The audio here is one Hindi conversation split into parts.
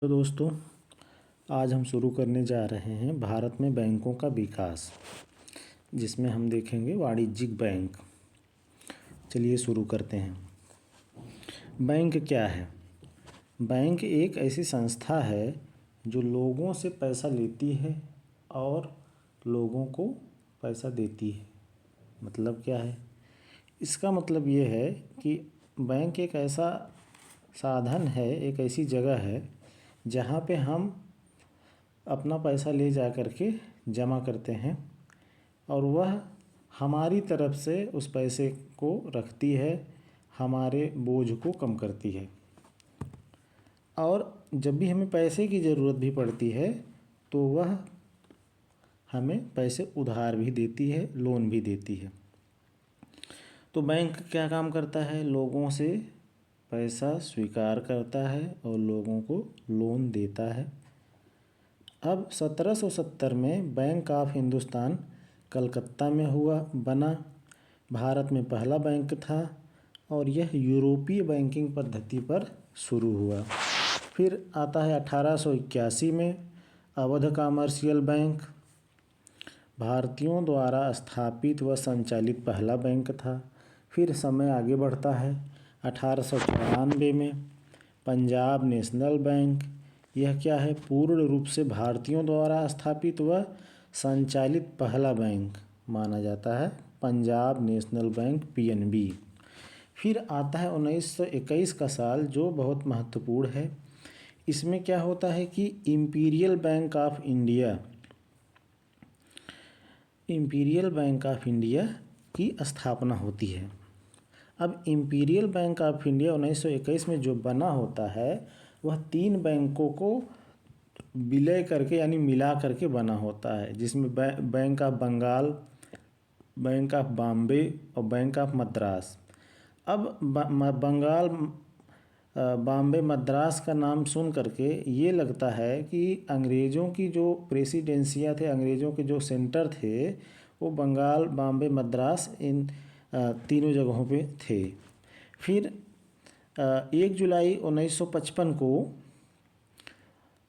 तो दोस्तों, आज हम शुरू करने जा रहे हैं भारत में बैंकों का विकास, जिसमें हम देखेंगे वाणिज्यिक बैंक। चलिए शुरू करते हैं। बैंक क्या है? बैंक एक ऐसी संस्था है जो लोगों से पैसा लेती है और लोगों को पैसा देती है। मतलब क्या है? इसका मतलब ये है कि बैंक एक ऐसा साधन है, एक ऐसी जगह है जहाँ पे हम अपना पैसा ले जा कर के जमा करते हैं और वह हमारी तरफ से उस पैसे को रखती है, हमारे बोझ को कम करती है। और जब भी हमें पैसे की ज़रूरत भी पड़ती है तो वह हमें पैसे उधार भी देती है, लोन भी देती है। तो बैंक क्या काम करता है? लोगों से पैसा स्वीकार करता है और लोगों को लोन देता है। अब 1770 में बैंक ऑफ हिंदुस्तान कलकत्ता में बना। भारत में पहला बैंक था और यह यूरोपीय बैंकिंग पद्धति पर शुरू हुआ। फिर आता है 1881 में अवध कमर्शियल बैंक, भारतीयों द्वारा स्थापित व संचालित पहला बैंक था। फिर समय आगे बढ़ता है 1894 में पंजाब नेशनल बैंक। यह क्या है? पूर्ण रूप से भारतीयों द्वारा स्थापित व संचालित पहला बैंक माना जाता है, पंजाब नेशनल बैंक पीएनबी। फिर आता है 1921 का साल, जो बहुत महत्वपूर्ण है। इसमें क्या होता है कि इंपीरियल बैंक ऑफ इंडिया की स्थापना होती है। अब इंपीरियल बैंक ऑफ इंडिया 1921 में जो बना होता है वह 3 बैंकों को विलय करके यानी मिला करके बना होता है, जिसमें Bank of Bengal, Bank of Bombay और बैंक ऑफ मद्रास। अब बंगाल, बॉम्बे, मद्रास का नाम सुन करके ये लगता है कि अंग्रेज़ों की जो प्रेसिडेंसियाँ थे, अंग्रेज़ों के जो सेंटर थे, वो बंगाल, बॉम्बे, मद्रास इन तीनों जगहों पे थे। फिर 1 जुलाई 1955 को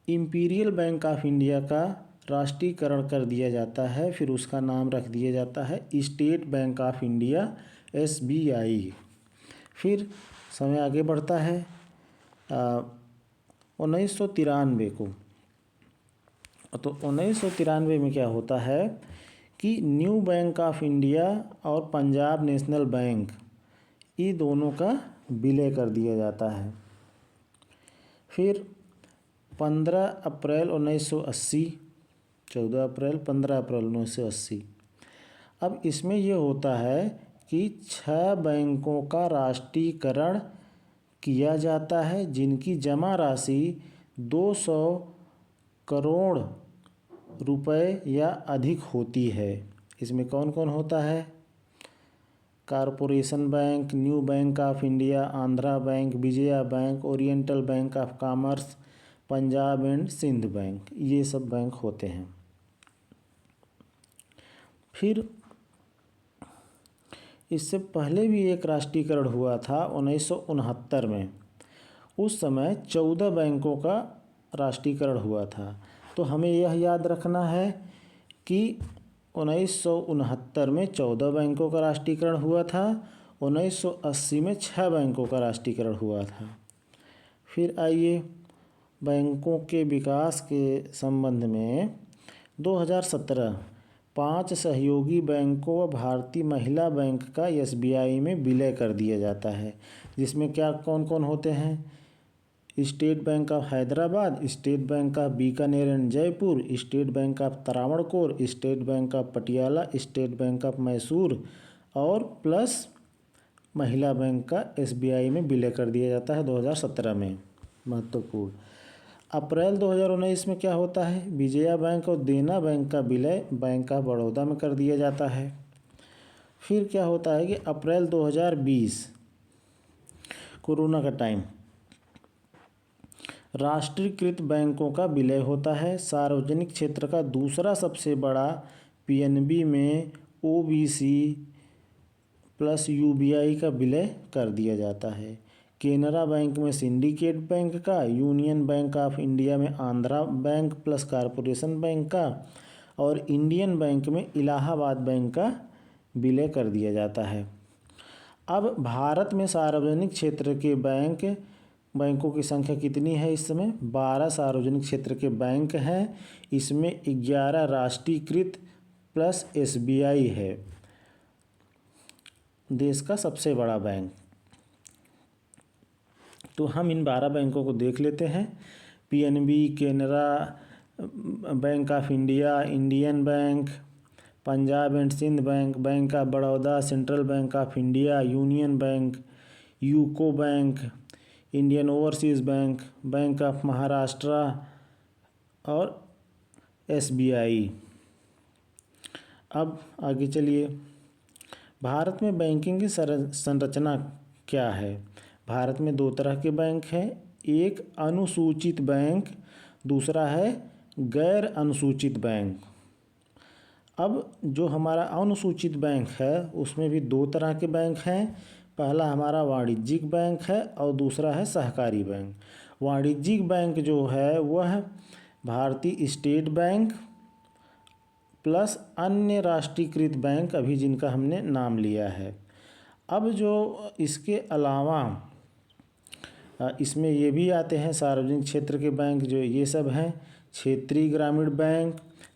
इंपीरियल बैंक ऑफ इंडिया का राष्ट्रीयकरण कर दिया जाता है। फिर उसका नाम रख दिया जाता है state bank of India, SBI। फिर समय आगे बढ़ता है 1993 को। तो 1993 में क्या होता है कि न्यू बैंक ऑफ इंडिया और पंजाब नेशनल बैंक, ये दोनों का विलय कर दिया जाता है। फिर 15 अप्रैल 1980, 14 अप्रैल 15 अप्रैल 1980। अब इसमें ये होता है कि 6 बैंकों का राष्ट्रीयकरण किया जाता है, जिनकी जमा राशि 200 करोड़ रुपए या अधिक होती है। इसमें कौन कौन होता है? Corporation Bank, New Bank of India, Andhra Bank, Vijaya Bank, Oriental Bank of Commerce, Punjab and Sind Bank, ये सब बैंक होते हैं। फिर इससे पहले भी एक राष्ट्रीयकरण हुआ था 1969 में। उस समय 14 बैंकों का राष्ट्रीयकरण हुआ था। तो हमें यह याद रखना है कि 1969 में 14 बैंकों का राष्ट्रीयकरण हुआ था, 1980 में 6 बैंकों का राष्ट्रीयकरण हुआ था। फिर आइए बैंकों के विकास के संबंध में 2017 5 सहयोगी बैंकों व भारतीय महिला बैंक का SBI में विलय कर दिया जाता है, जिसमें क्या कौन कौन होते हैं? State bank of Hyderabad, state bank of Bikaner and Jaipur, state bank of Travancore, state bank of Patiala, state bank of Mysore और प्लस महिला बैंक का SBI में विलय कर दिया जाता है 2017 में। महत्वपूर्ण। अप्रैल 2019 में क्या होता है? विजया बैंक और देना बैंक का विलय बैंक ऑफ बड़ौदा में कर दिया जाता है। फिर क्या होता है कि अप्रैल 2020, कोरोना का टाइम, राष्ट्रीयकृत बैंकों का विलय होता है। सार्वजनिक क्षेत्र का दूसरा सबसे बड़ा PNB में OBC प्लस UBI का विलय कर दिया जाता है। केनरा बैंक में सिंडिकेट बैंक का, यूनियन बैंक ऑफ इंडिया में Andhra bank plus corporation bank का, और इंडियन बैंक में इलाहाबाद बैंक का विलय कर दिया जाता है। अब भारत में सार्वजनिक क्षेत्र के बैंकों की संख्या कितनी है इस समय? 12 सार्वजनिक क्षेत्र के बैंक हैं। इसमें 11 राष्ट्रीयकृत प्लस SBI है, देश का सबसे बड़ा बैंक। तो हम इन 12 बैंकों को देख लेते हैं। PNB, Canara Bank of India, Indian Bank, Punjab and Sind Bank, Bank of Baroda, Central Bank of India, Union Bank, UCO Bank, Indian Overseas Bank, Bank of Maharashtra और SBI। अब आगे चलिए, भारत में बैंकिंग की संरचना क्या है? भारत में 2 तरह के बैंक हैं, एक अनुसूचित बैंक, दूसरा है गैर अनुसूचित बैंक। अब जो हमारा अनुसूचित बैंक है उसमें भी 2 तरह के बैंक हैं। पहला हमारा वाणिज्यिक बैंक है और दूसरा है सहकारी बैंक। वाणिज्यिक बैंक जो है वह भारतीय स्टेट बैंक प्लस अन्य राष्ट्रीयकृत बैंक अभी जिनका हमने नाम लिया है। अब जो इसके अलावा इसमें ये भी आते हैं सार्वजनिक क्षेत्र के बैंक, जो ये सब हैं क्षेत्रीय ग्रामीण बैंक,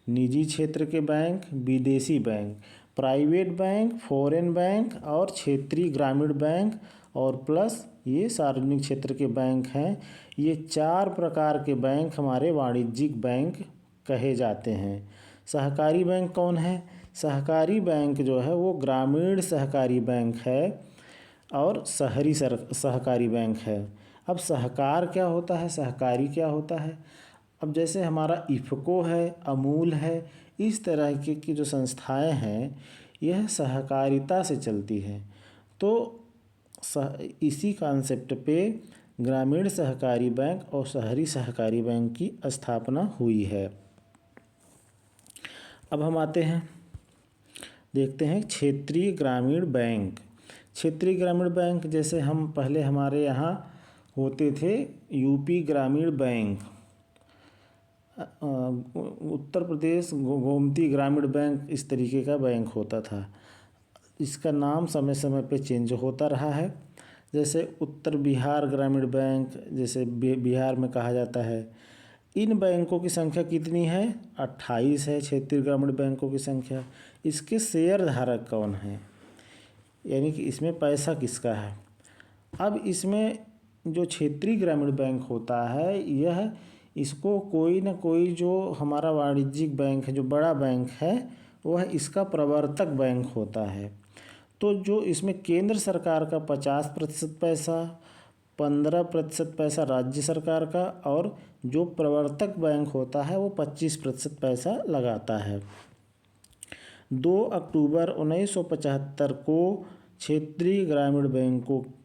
निजी क्षेत्र के बैंक, विदेशी bank, private bank, foreign bank और क्षेत्रीय ग्रामीण बैंक और प्लस ये सार्वजनिक क्षेत्र के बैंक हैं। ये 4 प्रकार के बैंक हमारे वाणिज्यिक बैंक कहे जाते हैं। सहकारी बैंक कौन है? सहकारी बैंक जो है वो ग्रामीण सहकारी बैंक है और शहरी सहकारी बैंक है। अब सहकार क्या होता है, सहकारी क्या होता है? अब जैसे हमारा इफ़को है, अमूल है, इस तरह की जो संस्थाएं हैं यह सहकारिता से चलती हैं। तो इसी कॉन्सेप्ट पे ग्रामीण सहकारी बैंक और शहरी सहकारी बैंक की स्थापना हुई है। अब हम आते हैं, देखते हैं क्षेत्रीय ग्रामीण बैंक। क्षेत्रीय ग्रामीण बैंक जैसे हम पहले हमारे यहाँ होते थे यूपी ग्रामीण बैंक, उत्तर प्रदेश गोमती ग्रामीण बैंक, इस तरीके का बैंक होता था। इसका नाम समय समय पे चेंज होता रहा है। जैसे उत्तर बिहार ग्रामीण बैंक, जैसे बिहार में कहा जाता है। इन बैंकों की संख्या कितनी है? 28 है क्षेत्रीय ग्रामीण बैंकों की संख्या। इसके शेयर धारक कौन हैं, यानी कि इसमें पैसा किसका है? अब इसमें जो क्षेत्रीय ग्रामीण बैंक होता है यह इसको कोई ना कोई जो हमारा वाणिज्यिक बैंक है, जो बड़ा बैंक है, वह इसका प्रवर्तक बैंक होता है। तो जो इसमें केंद्र सरकार का 50% पैसा, 15% पैसा राज्य सरकार का और जो प्रवर्तक बैंक होता है वो 25% पैसा लगाता है। 2 अक्टूबर 1975 को क्षेत्रीय ग्रामीण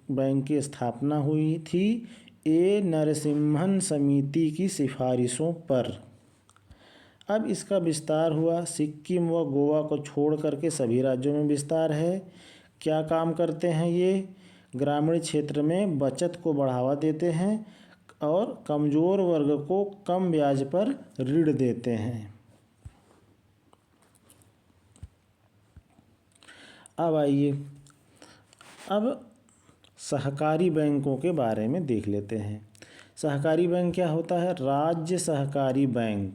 बैंक की स्थापना हुई थी ए नरसिम्हन समिति की सिफारिशों पर। अब इसका विस्तार हुआ, सिक्किम व गोवा को छोड़ करके सभी राज्यों में विस्तार है। क्या काम करते हैं ये? ग्रामीण क्षेत्र में बचत को बढ़ावा देते हैं और कमज़ोर वर्ग को कम ब्याज पर ऋण देते हैं। अब आइए, अब सहकारी बैंकों के बारे में देख लेते हैं। सहकारी बैंक क्या होता है? राज्य सहकारी बैंक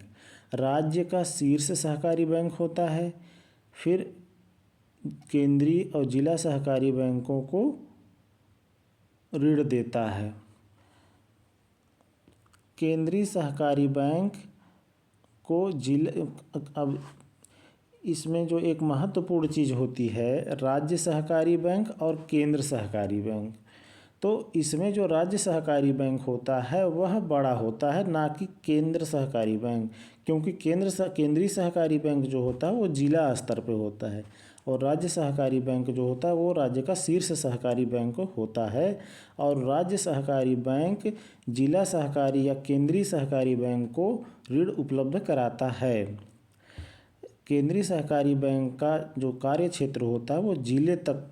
राज्य का शीर्ष सहकारी बैंक होता है। फिर केंद्रीय और जिला सहकारी बैंकों को ऋण देता है। केंद्रीय सहकारी बैंक को अब इसमें जो एक महत्वपूर्ण चीज़ होती है, राज्य सहकारी बैंक और केंद्र सहकारी बैंक। तो इसमें जो राज्य सहकारी बैंक होता है वह बड़ा होता है, ना कि केंद्र सहकारी बैंक, क्योंकि केंद्रीय सहकारी बैंक जो होता है वो जिला स्तर पे होता है और राज्य सहकारी बैंक जो होता है वो राज्य का शीर्ष सहकारी बैंक होता है। और राज्य सहकारी बैंक जिला सहकारी या केंद्रीय सहकारी बैंक को ऋण उपलब्ध कराता है। केंद्रीय सहकारी बैंक का जो कार्य क्षेत्र होता है वो जिले तक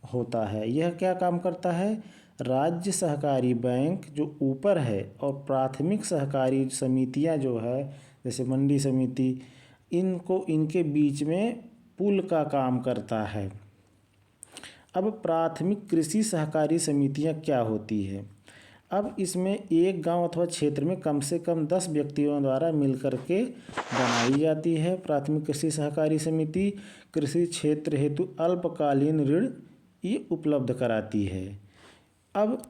होता है। यह क्या काम करता है? राज्य सहकारी बैंक जो ऊपर है और प्राथमिक सहकारी समितियां जो है जैसे मंडी समिति, इनको इनके बीच में पुल का काम करता है। अब प्राथमिक कृषि सहकारी समितियां क्या होती है? अब इसमें एक गांव अथवा क्षेत्र में कम से कम 10 व्यक्तियों द्वारा मिलकर के बनाई जाती है। प्राथमिक कृषि सहकारी समिति कृषि क्षेत्र हेतु अल्पकालीन ऋण ये उपलब्ध कराती है। अब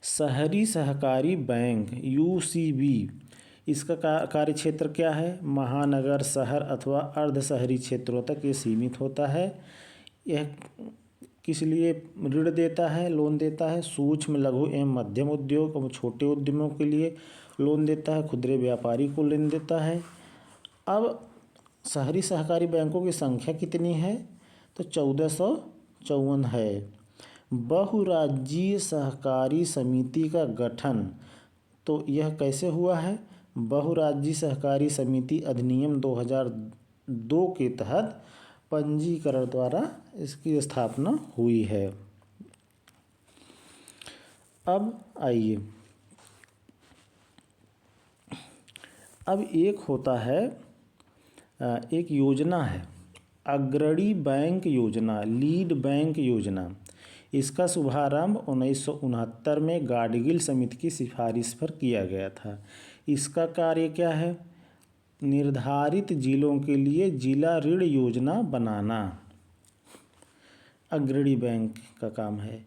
शहरी सहकारी बैंक यूसीबी, इसका कार्य क्षेत्र क्या है? महानगर, शहर अथवा अर्ध शहरी क्षेत्रों तक ये सीमित होता है। यह किस लिए ऋण देता है, लोन देता है? सूक्ष्म, लघु एवं मध्यम उद्योग और छोटे उद्यमों के लिए लोन देता है, खुदरे व्यापारी को लोन देता है। अब शहरी सहकारी बैंकों की संख्या कितनी है? तो 1454 है। बहुराज्यीय सहकारी समिति का गठन तो यह कैसे हुआ है? बहुराज्यीय सहकारी समिति अधिनियम 2002 के तहत पंजीकरण द्वारा इसकी स्थापना हुई है। अब आइए, अब एक होता है, एक योजना है अग्रणी बैंक योजना, लीड बैंक योजना। इसका शुभारंभ 1969 में गाडगिल समिति की सिफारिश पर किया गया था। इसका कार्य क्या है? निर्धारित जिलों के लिए जिला ऋण योजना बनाना अग्रणी बैंक का काम है।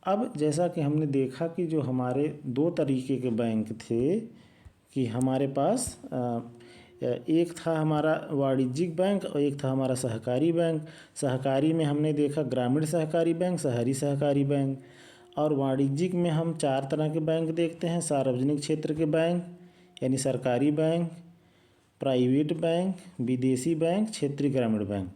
अब जैसा कि हमने देखा कि जो हमारे दो तरीके के बैंक थे कि हमारे पास एक था हमारा वाणिज्यिक बैंक और एक था हमारा सहकारी बैंक। सहकारी में हमने देखा ग्रामीण सहकारी बैंक, शहरी सहकारी बैंक, और वाणिज्यिक में हम 4 तरह के बैंक देखते हैं। सार्वजनिक क्षेत्र के बैंक यानी सरकारी बैंक, प्राइवेट बैंक, विदेशी बैंक, क्षेत्रीय ग्रामीण बैंक।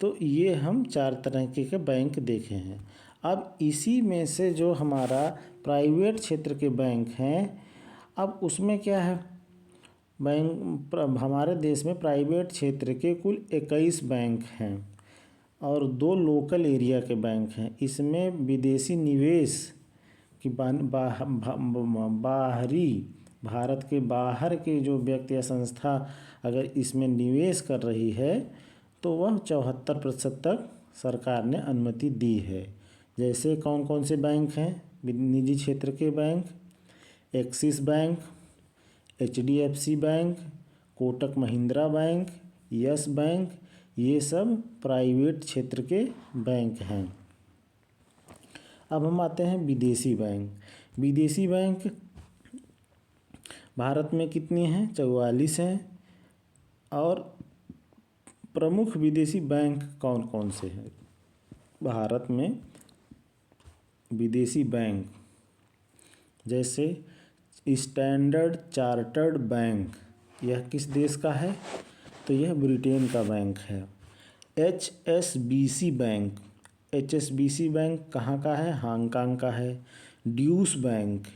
तो ये हम 4 तरह के बैंक देखे हैं। अब इसी में से जो हमारा प्राइवेट क्षेत्र के बैंक हैं, अब उसमें क्या है? बैंक हमारे देश में प्राइवेट क्षेत्र के कुल 21 बैंक हैं और 2 लोकल एरिया के बैंक हैं। इसमें विदेशी निवेश की बाहरी भारत के बाहर के जो व्यक्ति या संस्था अगर इसमें निवेश कर रही है तो वह 74% तक सरकार ने अनुमति दी है। जैसे कौन कौन से बैंक हैं? निजी क्षेत्र के bank, axis bank, HDFC bank, Kotak Mahindra bank, yes bank, ये सब प्राइवेट क्षेत्र के बैंक हैं। अब हम आते हैं विदेशी बैंक। विदेशी बैंक भारत में कितनी हैं? 44 हैं। और प्रमुख विदेशी बैंक कौन कौन से हैं? भारत में विदेशी बैंक जैसे स्टैंडर्ड चार्टर्ड बैंक, यह किस देश का है? तो यह ब्रिटेन का बैंक है। HSBC बैंक, HSBC बैंक कहाँ का है? हांगकांग का है। ड्यूश बैंक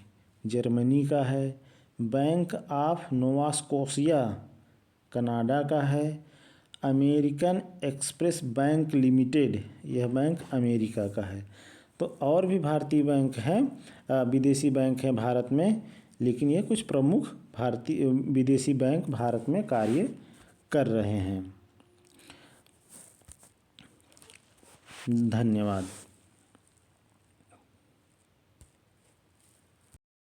जर्मनी का है। Bank of Nova Scotia Canada का है। अमेरिकन एक्सप्रेस बैंक लिमिटेड, यह बैंक अमेरिका का है। तो और भी भारतीय बैंक हैं, विदेशी बैंक हैं भारत में, लेकिन ये कुछ प्रमुख भारतीय विदेशी बैंक भारत में कार्य कर रहे हैं। धन्यवाद।